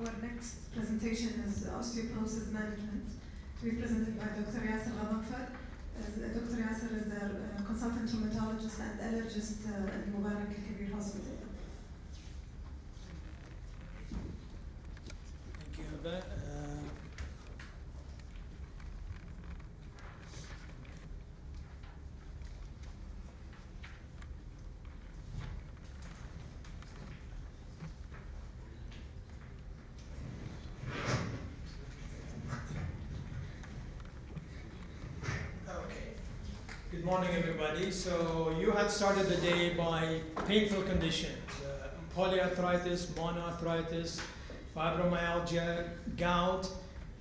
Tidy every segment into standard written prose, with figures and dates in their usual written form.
Our next presentation is osteoporosis management, to be presented by Dr. Yaser Ghadanfar. Dr. Yaser is a consultant rheumatologist and allergist at Mubarak Al-Kabir Hospital. Thank you, Heba. Good morning, everybody. So you had started the day by painful conditions, polyarthritis, monoarthritis, fibromyalgia, gout,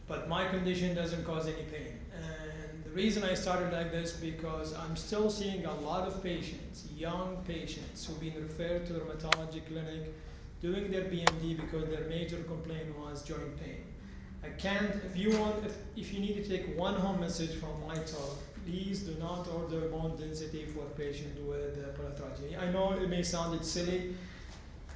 but my condition doesn't cause any pain. And the reason I started like this because I'm still seeing a lot of patients, young patients, who've been referred to the rheumatology clinic doing their BMD because their major complaint was joint pain. I can't, if you need to take one home message from my talk, please do not order bone density for patients with polyarthritis. I know it may sound silly.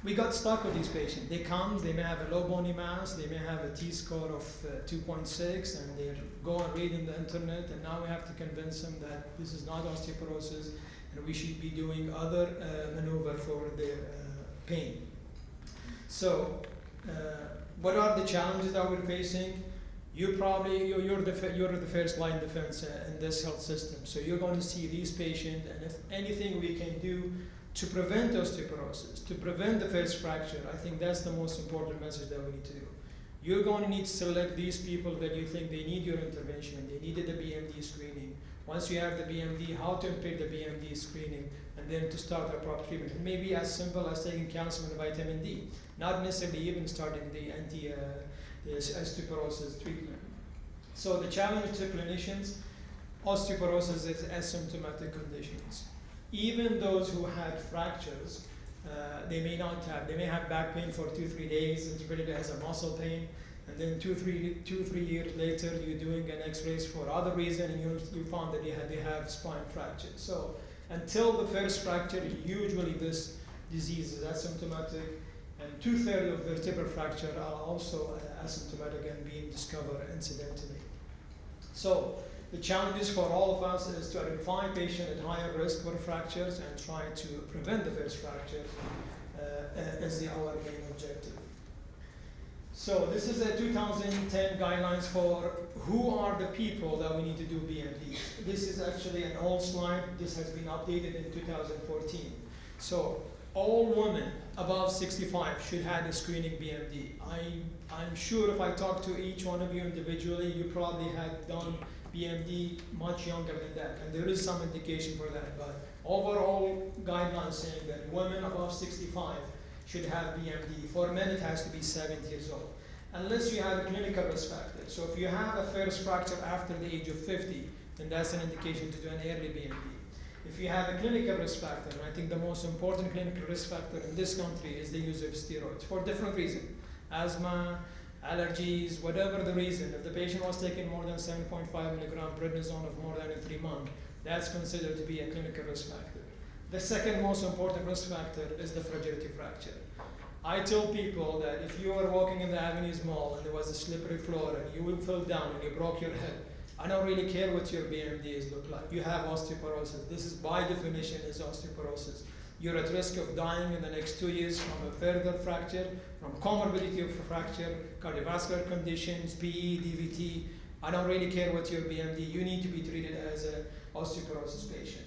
We got stuck with these patients. They come, they may have a low bony mass, they may have a T-score of 2.6, and they go and read in the internet, and now we have to convince them that this is not osteoporosis, and we should be doing other maneuver for their pain. So, what are the challenges that we're facing? You're the first line defense in this health system. So you're going to see these patients, and if anything we can do to prevent osteoporosis, to prevent the first fracture, I think that's the most important message that we need to do. You're going to need to select these people that you think they need your intervention, they needed the BMD screening. Once you have the BMD, how to impede the BMD screening, and then to start the proper treatment. It may be as simple as taking calcium and vitamin D, not necessarily even starting the osteoporosis treatment. So the challenge to clinicians, osteoporosis is asymptomatic conditions. Even those who had fractures, they may have back pain for 2-3 days, interpreted as a muscle pain, and then 2-3 years later you're doing an x-rays for other reason, and you found that they have spine fracture. So until the first fracture, usually this disease is asymptomatic, and 2/3 of vertebral fracture are also asymptomatic and being discovered incidentally. So the challenges for all of us is to identify patients at higher risk for fractures and try to prevent the first fracture as our main objective. So this is a 2010 guidelines for who are the people that we need to do BMD. This is actually an old slide. This has been updated in 2014. So all women above 65 should have a screening BMD. I'm sure if I talk to each one of you individually, you probably had done BMD much younger than that, and there is some indication for that. But overall guidelines saying that women above 65 should have BMD. For men, it has to be 70 years old, unless you have a clinical risk factor. So if you have a first fracture after the age of 50, then that's an indication to do an early BMD. If you have a clinical risk factor, and I think the most important clinical risk factor in this country is the use of steroids for different reasons. Asthma, allergies, whatever the reason. If the patient was taking more than 7.5 milligram prednisone of more than 3 months, that's considered to be a clinical risk factor. The second most important risk factor is the fragility fracture. I tell people that if you are walking in the Avenues Mall and there was a slippery floor and you fell down and you broke your head, I don't really care what your BMDs look like. You have osteoporosis. This is by definition is osteoporosis. You're at risk of dying in the next 2 years from a further fracture, from comorbidity of a fracture, cardiovascular conditions, PE, DVT. I don't really care what your BMD. You need to be treated as an osteoporosis patient.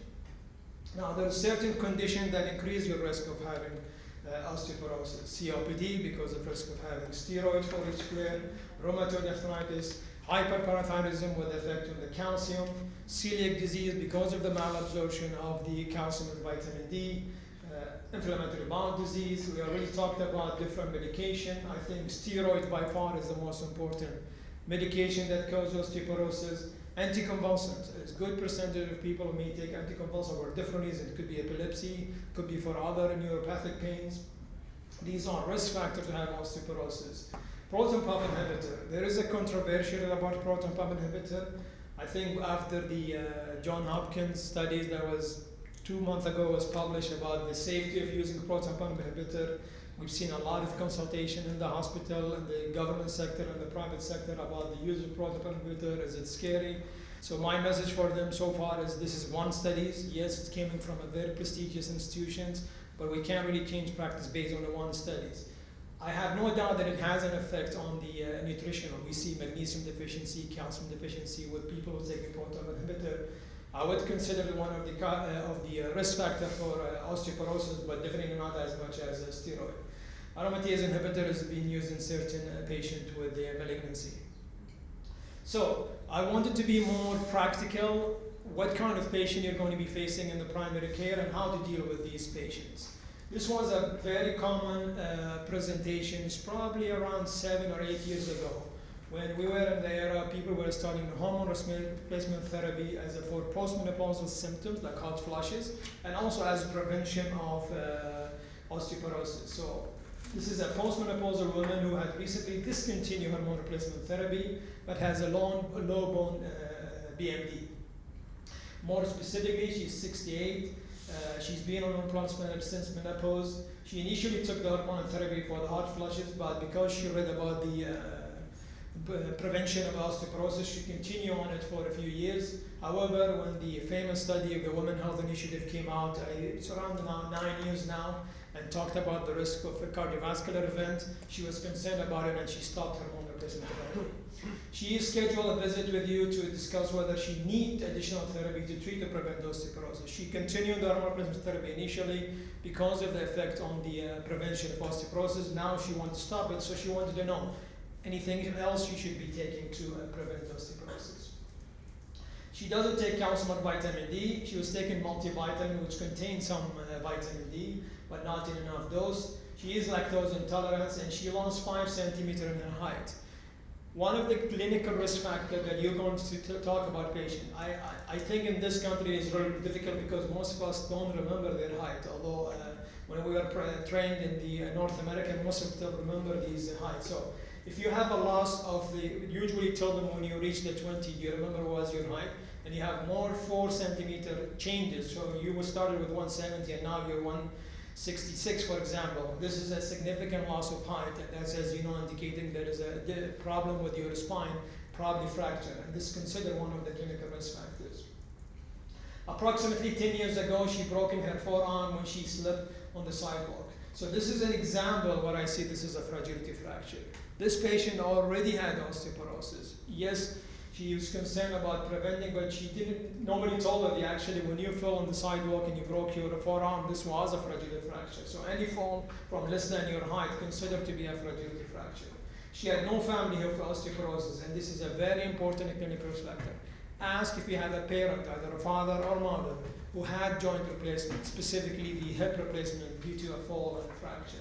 Now, there are certain conditions that increase your risk of having osteoporosis. COPD because of risk of having steroids for each flare, rheumatoid arthritis, hyperparathyroidism with effect on the calcium, celiac disease because of the malabsorption of the calcium and vitamin D, inflammatory bowel disease. We already talked about different medication. I think steroids by far is the most important medication that causes osteoporosis. Anticonvulsants. There's a good percentage of people who may take anticonvulsants for different reasons. It could be epilepsy, could be for other neuropathic pains. These are risk factors to have osteoporosis. Proton pump inhibitor. There is a controversy about proton pump inhibitor. I think after the John Hopkins studies that was 2 months ago was published about the safety of using proton pump inhibitor We've seen a lot of consultation in the hospital, in the government sector, and the private sector about the use of proton inhibitor. Is it scary? So my message for them so far is this is one study. Yes, it's coming from a very prestigious institutions, but we can't really change practice based on the one studies. I have no doubt that it has an effect on the nutritional. We see magnesium deficiency, calcium deficiency with people who take a proton inhibitor. I would consider it one of the risk factor for osteoporosis, but definitely not as much as a steroid. Aromatase inhibitor is being used in certain patients with the malignancy. So I wanted to be more practical, what kind of patient you're going to be facing in the primary care and how to deal with these patients. This was a very common presentation. It's probably around 7 or 8 years ago. When we were in the era, people were starting hormone replacement therapy as for postmenopausal symptoms like hot flushes, and also as prevention of osteoporosis. So this is a postmenopausal woman who had recently discontinued hormone replacement therapy, but has a low bone BMD. More specifically, she's 68. She's been on transplant since menopause. She initially took the hormone therapy for the hot flushes, but because she read about the prevention of osteoporosis, she continued on it for a few years. However, when the famous study of the Women Health Initiative came out, it's around now 9 years now, and talked about the risk of a cardiovascular event, she was concerned about it and she stopped hormone replacement therapy. She scheduled a visit with you to discuss whether she needs additional therapy to treat or prevent osteoporosis. She continued the hormone replacement therapy initially because of the effect on the prevention of osteoporosis. Now she wants to stop it, so she wanted to know anything else you should be taking to prevent osteoporosis. She doesn't take calcium or vitamin D. She was taking multivitamin, which contains some vitamin D, but not in enough dose. She is lactose intolerant, and she lost 5 centimeters in her height. One of the clinical risk factors that you're going to talk about patient, I think in this country is really difficult because most of us don't remember their height, although when we were trained in the North America, most of them remember these heights. So if you have a loss of usually tell them when you reach the 20, you remember what was your height, and you have more 4 centimeter changes, so you started with 170 and now you're 166, for example. This is a significant loss of height, and that's, as you know, indicating there is a problem with your spine, probably fracture, and this is considered one of the clinical risk factors. Approximately 10 years ago, she broke her forearm when she slipped on the sidewalk. So this is an example where I see this is a fragility fracture. This patient already had osteoporosis. Yes, she was concerned about preventing, but nobody told her that actually when you fell on the sidewalk and you broke your forearm, this was a fragility fracture. So any fall from less than your height considered to be a fragility fracture. She had no family of osteoporosis, and this is a very important clinical risk factor. Ask if you have a parent, either a father or mother, who had joint replacement, specifically the hip replacement due to a fall and a fracture.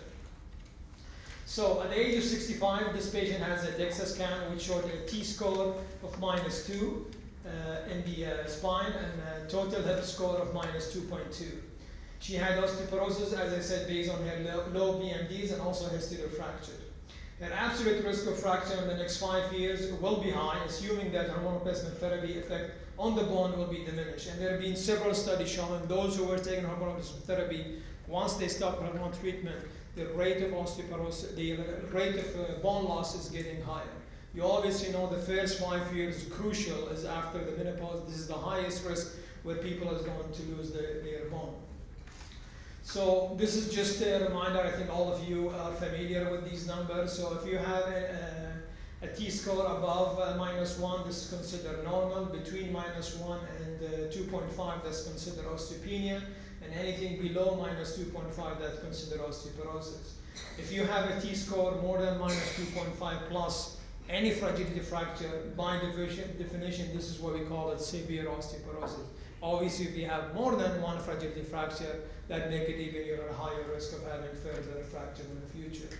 So at the age of 65, this patient has a DEXA scan which showed a T-score of -2 in the spine and a total hip score of -2.2. She had osteoporosis, as I said, based on her low BMDs and also history of fracture. Her absolute risk of fracture in the next 5 years will be high, assuming that hormone replacement therapy effect on the bone will be diminished. And there have been several studies showing those who were taking hormone replacement therapy, once they stop hormone treatment, the rate of osteoporosis, the rate of bone loss is getting higher. You obviously know the first 5 years is crucial, is after the menopause. This is the highest risk where people are going to lose their bone. So this is just a reminder. I think all of you are familiar with these numbers. So if you have a T-score above -1, this is considered normal. Between -1 and 2.5, that's considered osteopenia. And anything below -2.5, that's considered osteoporosis. If you have a T-score more than -2.5 plus any fragility fracture, by definition, this is what we call it severe osteoporosis. Obviously, if you have more than one fragility fracture, that make it even you're at a higher risk of having further fracture in the future.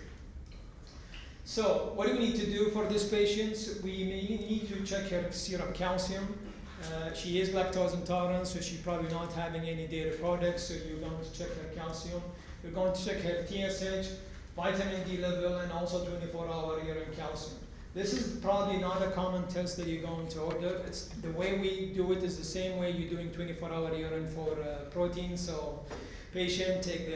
So, what do we need to do for this patient? We need to check her serum calcium. She is lactose intolerant, so she's probably not having any dairy products, so you're going to check her calcium. You're going to check her TSH, vitamin D level, and also 24-hour urine calcium. This is probably not a common test that you're going to order. It's the way we do it is the same way you're doing 24-hour urine for protein. So Patient take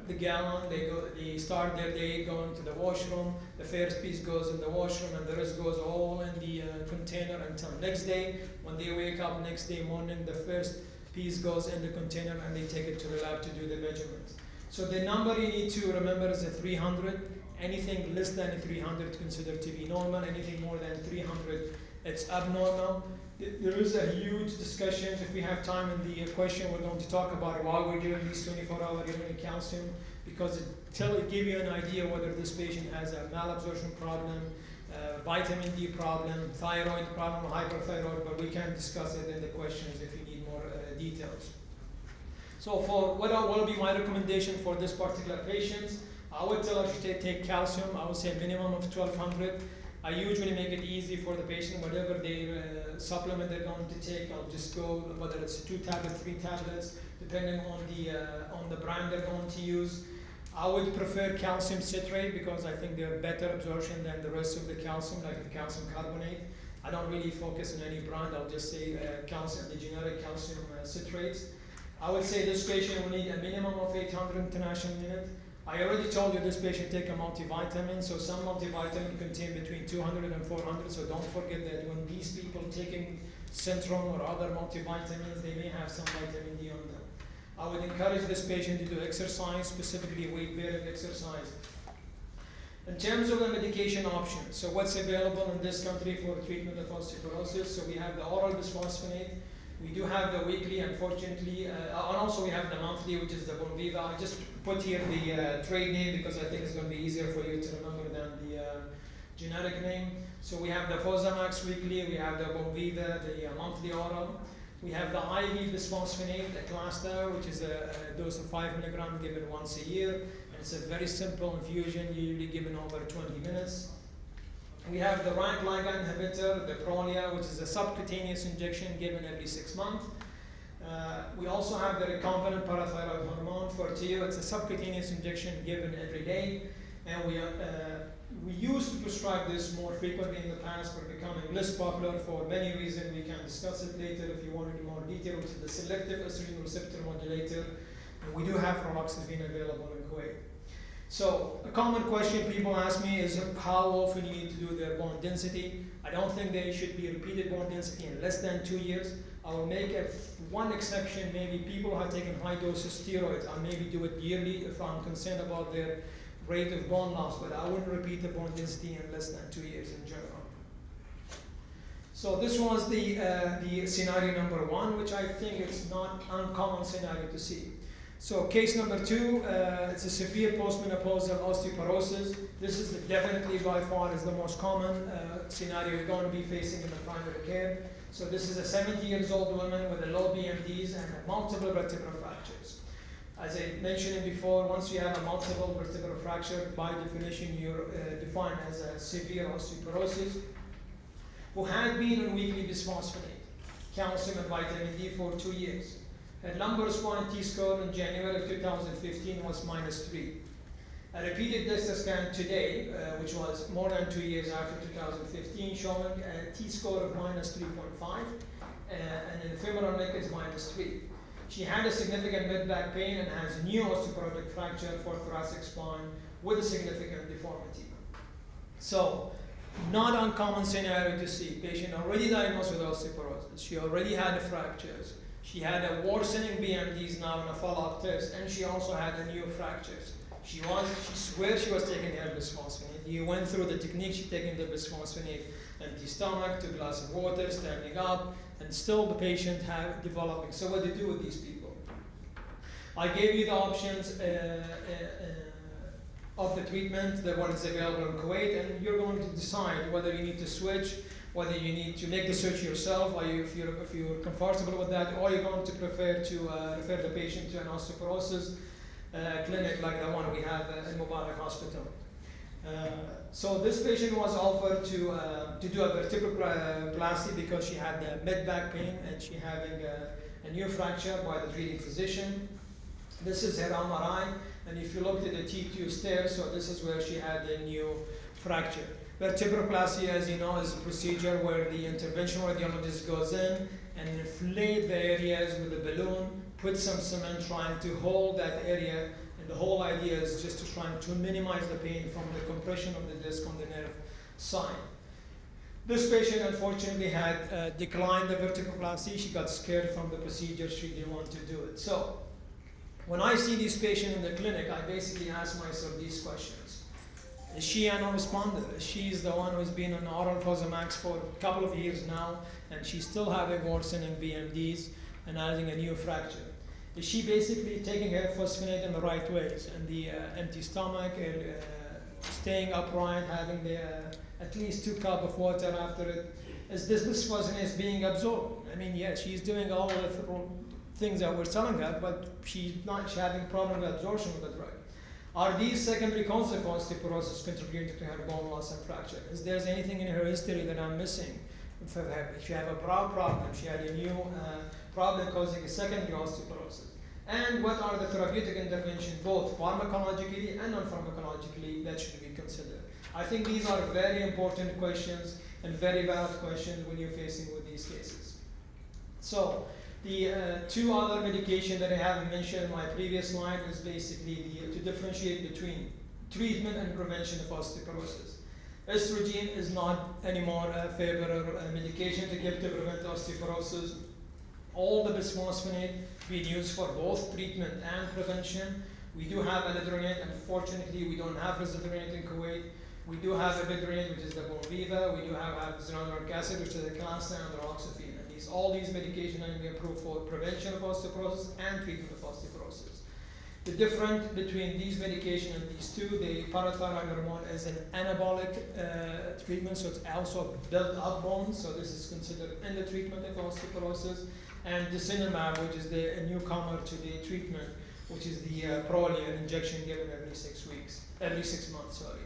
the gallon, they start their day going to the washroom. The first piece goes in the washroom, and the rest goes all in the container until next day. When they wake up next day morning, the first piece goes in the container, and they take it to the lab to do the measurements. So the number you need to remember is 300. Anything less than 300 considered to be normal. Anything more than 300, it's abnormal. There is a huge discussion. If we have time in the question, we're going to talk about why we're doing these 24-hour urine calcium, because it give you an idea whether this patient has a malabsorption problem, vitamin D problem, thyroid problem, hyperthyroid, but we can discuss it in the questions if you need more details. So for what will be my recommendation for this particular patient, I would tell her to take calcium. I would say minimum of 1200. I usually make it easy for the patient. Whatever they supplement they're going to take, I'll just go, whether it's 2 tablets, 3 tablets, depending on the brand they're going to use. I would prefer calcium citrate because I think they're better absorption than the rest of the calcium, like the calcium carbonate. I don't really focus on any brand. I'll just say calcium, the generic calcium citrates. I would say this patient will need a minimum of 800 international units. I already told you this patient take a multivitamin, so some multivitamin contain between 200 and 400, so don't forget that when these people taking Centrum or other multivitamins, they may have some vitamin D on them. I would encourage this patient to do exercise, specifically weight-bearing exercise. In terms of the medication options, so what's available in this country for treatment of osteoporosis? So we have the oral bisphosphonate. We do have the weekly, unfortunately, and also we have the monthly, which is the Bonviva. I just put here the trade name because I think it's going to be easier for you to remember than the generic name. So we have the Fosamax weekly, we have the Bonviva, the monthly oral. We have the IV bisphosphonate, the Cluster, which is a dose of 5 milligrams given once a year. And it's a very simple infusion, usually given over 20 minutes. We have the RANK ligand inhibitor, the Prolia, which is a subcutaneous injection given every 6 months. We also have the recombinant parathyroid hormone for TIO. It's a subcutaneous injection given every day. And we used to prescribe this more frequently in the past, but becoming less popular for many reasons. We can discuss it later if you want in more detail, which is the selective estrogen receptor modulator. And we do have raloxifene available in Kuwait. So a common question people ask me is how often you need to do their bone density. I don't think they should be repeated bone density in less than 2 years. I will make one exception, maybe people who have taken high doses steroids. I'll maybe do it yearly if I'm concerned about their rate of bone loss, but I wouldn't repeat the bone density in less than 2 years in general. So this was the scenario number 1, which I think is not uncommon scenario to see. So case number 2, it's a severe postmenopausal osteoporosis. This is definitely by far is the most common scenario you're going to be facing in the primary care. So this is a 70-year-old woman with a low BMDs and multiple vertebral fractures. As I mentioned before, once you have a multiple vertebral fracture, by definition you're defined as a severe osteoporosis, who had been on weekly bisphosphonate, calcium and vitamin D for 2 years. Her lumbar spine T-score in January of 2015 was -3. A repeated DEXA scan today, which was more than 2 years after 2015, showing a T-score of -3.5, and in the femoral neck is -3. She had a significant mid-back pain and has a new osteoporotic fracture for thoracic spine with a significant deformity. So, not uncommon scenario to see. Patient already diagnosed with osteoporosis. She already had fractures. She had a worsening BMDs now in a follow-up test, and she also had a new fractures. She swears she was taking her bisphosphonate. You went through the technique, she taking the bisphosphonate, empty stomach, 2 glasses of water, standing up, and still the patient have developing. So what do you do with these people? I gave you the options of the treatment, the ones available in Kuwait, and you're going to decide whether you need to switch, whether you need to make the switch yourself, or if you're comfortable with that, or you're going to prefer to refer the patient to an osteoporosis clinic like the one we have in Mubarak Hospital. So this patient was offered to do a vertebroplasty because she had mid-back pain and she having a new fracture by the treating physician. This is her MRI, and if you looked at the T2 stair, so this is where she had a new fracture. Vertebroplasty, as you know, is a procedure where the interventional radiologist goes in and inflate the areas with a balloon, put some cement trying to hold that area, and the whole idea is just to try to minimize the pain from the compression of the disc on the nerve side. This patient unfortunately had declined the vertebroplasty. She got scared from the procedure. She didn't want to do it. So when I see this patient in the clinic, I basically ask myself these questions. Is she a non-responder? She's the one who's been on oral Fosamax for a couple of years now, and she's still having worsening BMDs and adding a new fracture. Is she basically taking her phosphonate in the right ways, and the empty stomach, staying upright, having the at least 2 cups of water after it? Is this bisphosphonate being absorbed? I mean, yes, she's doing all the things that we're telling her, but she's having problem with absorption of the drug. Are these secondary consequences of osteoporosis contributing to her bone loss and fracture? Is there anything in her history that I'm missing? If she have a brow problem, she had a new problem causing a secondary osteoporosis. And what are the therapeutic interventions, both pharmacologically and non-pharmacologically, that should be considered? I think these are very important questions and very valid questions when you're facing with these cases. So the 2 other medications that I haven't mentioned in my previous slide is basically to differentiate between treatment and prevention of osteoporosis. Estrogen is not anymore a favorite medication to give to prevent osteoporosis. All the bisphosphonate being used for both treatment and prevention. We do have alendronate. Unfortunately, we don't have risdipronate in Kuwait. We do have ibidronate, which is the Bonviva. We do have hyaluronic acid, which is the Clastan and the Roxafine. And all these medications are being approved for prevention of osteoporosis and treatment of osteoporosis. The difference between these medications and these 2, the parathyroid hormone is an anabolic treatment, so it's also built up bones, so this is considered in the treatment of osteoporosis. And disitamab, which is the newcomer to the treatment, which is the Prolia injection given every 6 months, sorry.